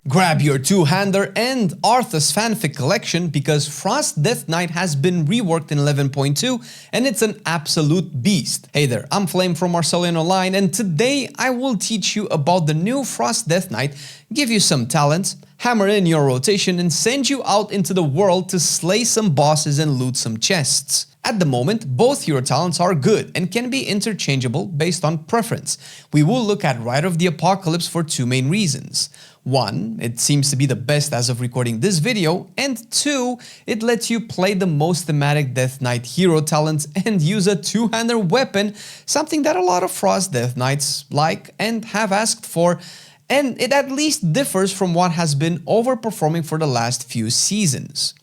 Grab your two-hander and Arthas fanfic collection because Frost Death Knight has been reworked in 11.2 and it's an absolute beast. Hey there, I'm Flame from Marcelian&Flame and today I will teach you about the new Frost Death Knight, give you some talents, hammer in your rotation and send you out into the world to slay some bosses and loot some chests. At the moment, both your talents are good and can be interchangeable based on preference. We will look at Rider of the Apocalypse for two main reasons. One, it seems to be the best as of recording this video, and two, it lets you play the most thematic Death Knight hero talents and use a two-hander weapon, something that a lot of Frost Death Knights like and have asked for, and it at least differs from what has been overperforming for the last few seasons.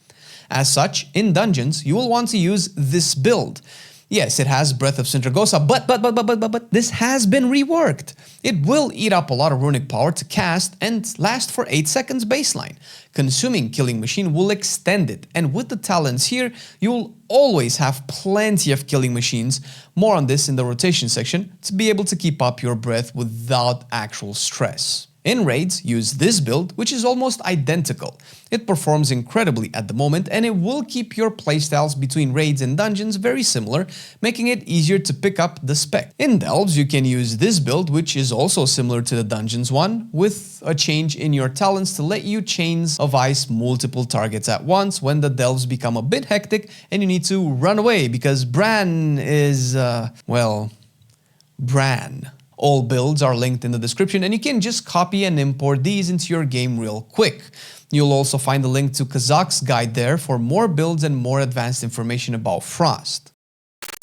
As such, in dungeons, you will want to use this build. Yes, it has Breath of Sindragosa, but this has been reworked. It will eat up a lot of runic power to cast and last for 8 seconds baseline. Consuming Killing Machine will extend it, and with the talents here, you will always have plenty of Killing Machines, more on this in the rotation section, to be able to keep up your breath without actual stress. In raids, use this build, which is almost identical. It performs incredibly at the moment and it will keep your playstyles between raids and dungeons very similar, making it easier to pick up the spec. In delves, you can use this build, which is also similar to the dungeons one, with a change in your talents to let you chains of ice multiple targets at once when the delves become a bit hectic and you need to run away because Bran is, Bran. All builds are linked in the description and you can just copy and import these into your game real quick. You'll also find a link to Khazak's guide there for more builds and more advanced information about Frost.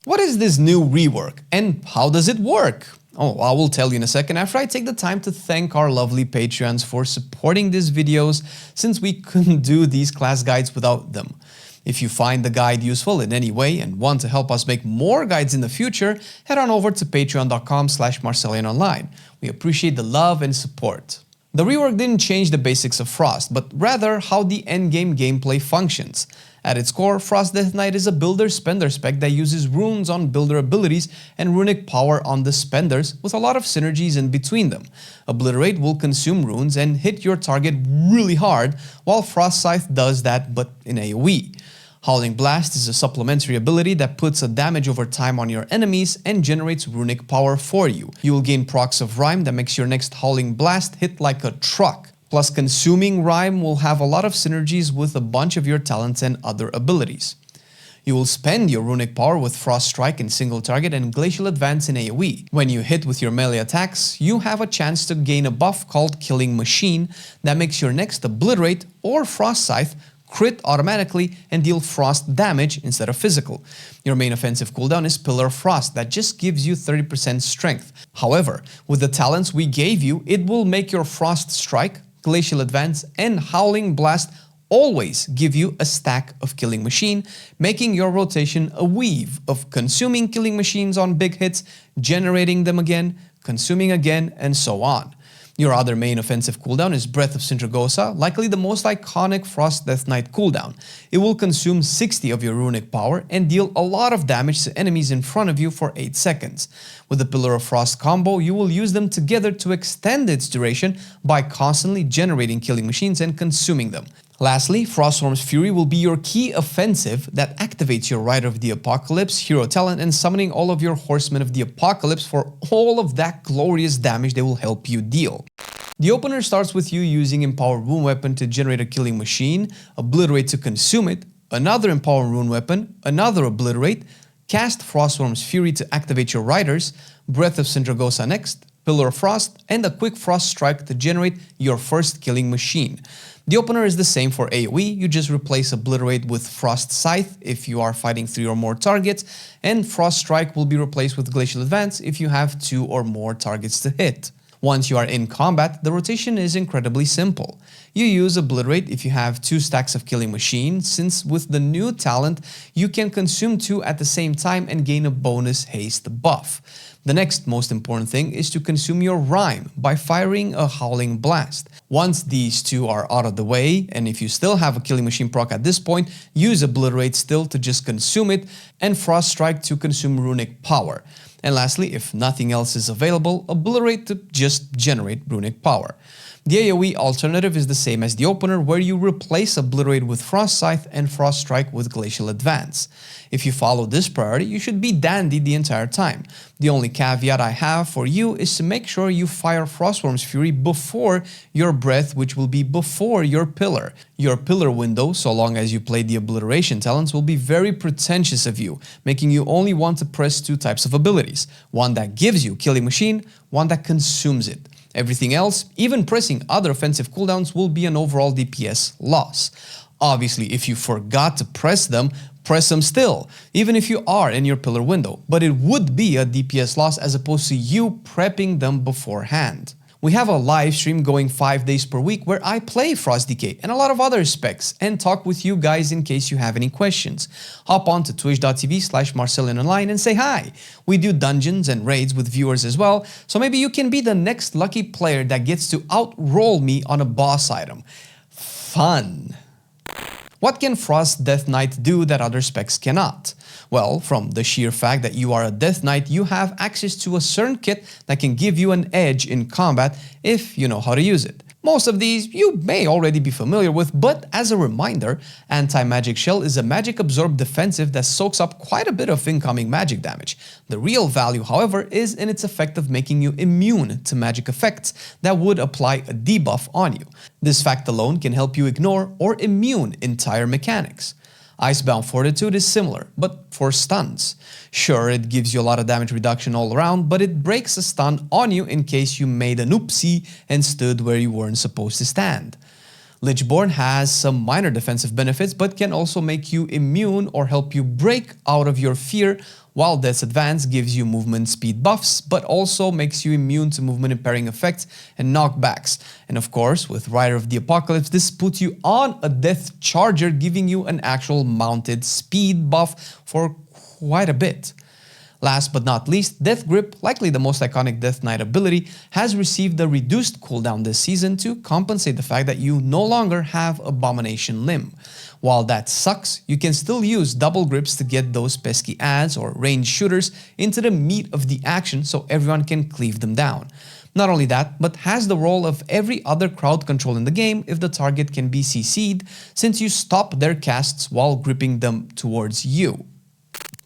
What is this new rework and how does it work? Oh, I will tell you in a second after I take the time to thank our lovely Patreons for supporting these videos since we couldn't do these class guides without them. If you find the guide useful in any way and want to help us make more guides in the future, head on over to patreon.com/Marcelian&Flame. We appreciate the love and support. The rework didn't change the basics of Frost, but rather how the endgame gameplay functions. At its core, Frost Death Knight is a builder-spender spec that uses runes on builder abilities and runic power on the spenders with a lot of synergies in between them. Obliterate will consume runes and hit your target really hard, while Frost Scythe does that but in AoE. Howling Blast is a supplementary ability that puts a damage over time on your enemies and generates runic power for you. You will gain procs of Rhyme that makes your next Howling Blast hit like a truck. Plus, consuming Rhyme will have a lot of synergies with a bunch of your talents and other abilities. You will spend your runic power with Frost Strike in single target and Glacial Advance in AoE. When you hit with your melee attacks, you have a chance to gain a buff called Killing Machine that makes your next Obliterate or Frost Scythe crit automatically and deal frost damage instead of physical. Your main offensive cooldown is Pillar of Frost that just gives you 30% strength. However, with the talents we gave you, it will make your Frost Strike, Glacial Advance and Howling Blast always give you a stack of Killing Machine, making your rotation a weave of consuming Killing Machines on big hits, generating them again, consuming again, and so on. Your other main offensive cooldown is Breath of Sindragosa, likely the most iconic Frost Death Knight cooldown. It will consume 60 of your runic power and deal a lot of damage to enemies in front of you for 8 seconds. With the Pillar of Frost combo, you will use them together to extend its duration by constantly generating Killing Machines and consuming them. Lastly, Froststorm's Fury will be your key offensive that activates your Rider of the Apocalypse hero talent and summoning all of your Horsemen of the Apocalypse for all of that glorious damage they will help you deal. The opener starts with you using Empower Rune Weapon to generate a Killing Machine, Obliterate to consume it, another Empower Rune Weapon, another Obliterate, cast Froststorm's Fury to activate your Riders, Breath of Sindragosa next, Pillar of Frost, and a quick Frost Strike to generate your first Killing Machine. The opener is the same for AoE, you just replace Obliterate with Frost Scythe if you are fighting 3 or more targets, and Frost Strike will be replaced with Glacial Advance if you have 2 or more targets to hit. Once you are in combat, the rotation is incredibly simple. You use Obliterate if you have 2 stacks of Killing Machine, since with the new talent, you can consume 2 at the same time and gain a bonus haste buff. The next most important thing is to consume your Rhyme by firing a Howling Blast. Once these two are out of the way, and if you still have a Killing Machine proc at this point, use Obliterate still to just consume it, and Frost Strike to consume runic power. And lastly, if nothing else is available, Obliterate to just generate runic power. The AoE alternative is the same as the opener, where you replace Obliterate with Frost Scythe and Frost Strike with Glacial Advance. If you follow this priority, you should be dandy the entire time. The only caveat I have for you is to make sure you fire Frostworm's Fury before your Breath, which will be before your Pillar. Your Pillar window, so long as you play the Obliteration talents, will be very pretentious of you, making you only want to press two types of abilities. One that gives you Killing Machine, one that consumes it. Everything else, even pressing other offensive cooldowns, will be an overall DPS loss. Obviously, if you forgot to press them still, even if you are in your pillar window, but it would be a DPS loss as opposed to you prepping them beforehand. We have a live stream going 5 days per week where I play Khazakdk and a lot of other specs and talk with you guys in case you have any questions. Hop on to twitch.tv/Marcelian&Flame and say hi. We do dungeons and raids with viewers as well, so maybe you can be the next lucky player that gets to outroll me on a boss item. Fun! What can Frost Death Knight do that other specs cannot? Well, from the sheer fact that you are a Death Knight, you have access to a certain kit that can give you an edge in combat if you know how to use it. Most of these you may already be familiar with, but as a reminder, Anti-Magic Shell is a magic absorb defensive that soaks up quite a bit of incoming magic damage. The real value, however, is in its effect of making you immune to magic effects that would apply a debuff on you. This fact alone can help you ignore or immune entire mechanics. Icebound Fortitude is similar, but for stuns. Sure, it gives you a lot of damage reduction all around, but it breaks a stun on you in case you made an oopsie and stood where you weren't supposed to stand. Lichborn has some minor defensive benefits, but can also make you immune or help you break out of your fear, while Death's Advance gives you movement speed buffs, but also makes you immune to movement impairing effects and knockbacks. And of course, with Rider of the Apocalypse, this puts you on a Death Charger, giving you an actual mounted speed buff for quite a bit. Last but not least, Death Grip, likely the most iconic Death Knight ability, has received a reduced cooldown this season to compensate the fact that you no longer have Abomination Limb. While that sucks, you can still use double grips to get those pesky adds or ranged shooters into the meat of the action so everyone can cleave them down. Not only that, but has the role of every other crowd control in the game if the target can be CC'd, since you stop their casts while gripping them towards you.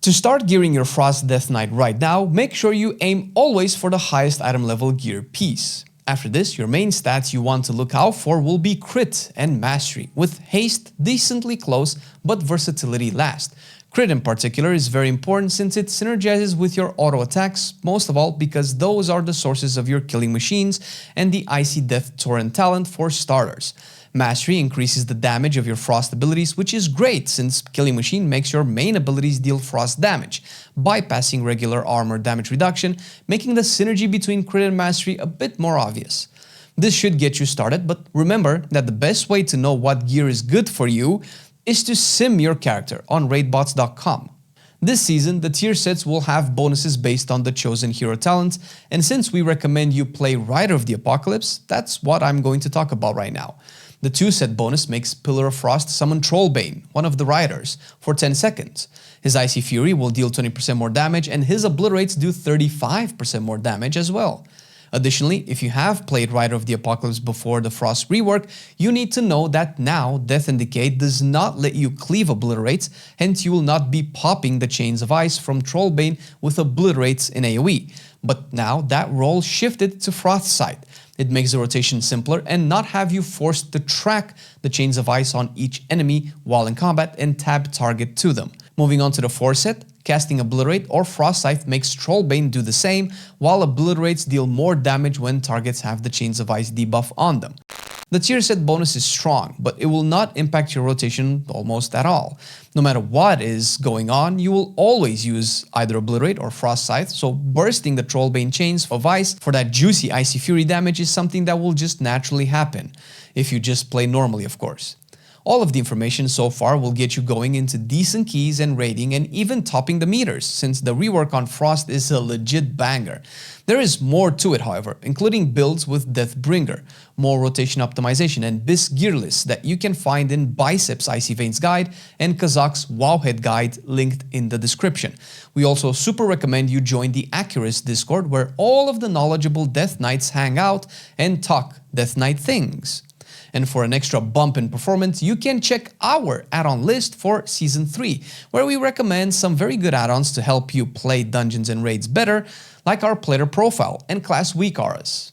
To start gearing your Frost Death Knight right now, make sure you aim always for the highest item level gear piece. After this, your main stats you want to look out for will be crit and mastery, with haste decently close but versatility last. Crit in particular is very important since it synergizes with your auto attacks, most of all because those are the sources of your killing machines and the Icy Death Torrent talent for starters. Mastery increases the damage of your frost abilities, which is great since Killing Machine makes your main abilities deal frost damage, bypassing regular armor damage reduction, making the synergy between crit and mastery a bit more obvious. This should get you started, but remember that the best way to know what gear is good for you is to sim your character on raidbots.com. This season, the tier sets will have bonuses based on the chosen hero talent, and since we recommend you play Rider of the Apocalypse, that's what I'm going to talk about right now. The 2-set bonus makes Pillar of Frost summon Trollbane, one of the riders, for 10 seconds. His Icy Fury will deal 20% more damage, and his Obliterates do 35% more damage as well. Additionally, if you have played Rider of the Apocalypse before the Frost rework, you need to know that now Death and Decay does not let you cleave Obliterates, hence you will not be popping the Chains of Ice from Trollbane with Obliterates in AoE. But now that role shifted to Frostbite. It makes the rotation simpler and not have you forced to track the Chains of Ice on each enemy while in combat and tab target to them. Moving on to the 4-set, casting Obliterate or Frost Scythe makes Trollbane do the same, while Obliterates deal more damage when targets have the Chains of Ice debuff on them. The tier set bonus is strong, but it will not impact your rotation almost at all. No matter what is going on, you will always use either Obliterate or Frost Scythe, so bursting the Trollbane Chains of Ice for that juicy Icy Fury damage is something that will just naturally happen, if you just play normally of course. All of the information so far will get you going into decent keys and rating and even topping the meters, since the rework on Frost is a legit banger. There is more to it, however, including builds with Deathbringer, more rotation optimization, and Bis gear lists that you can find in Biceps Icyveins guide and Khazak's Wowhead guide linked in the description. We also super recommend you join the Accurist Discord, where all of the knowledgeable Death Knights hang out and talk Death Knight things. And for an extra bump in performance, you can check our add-on list for Season 3, where we recommend some very good add-ons to help you play dungeons and raids better, like our player profile and class weak auras.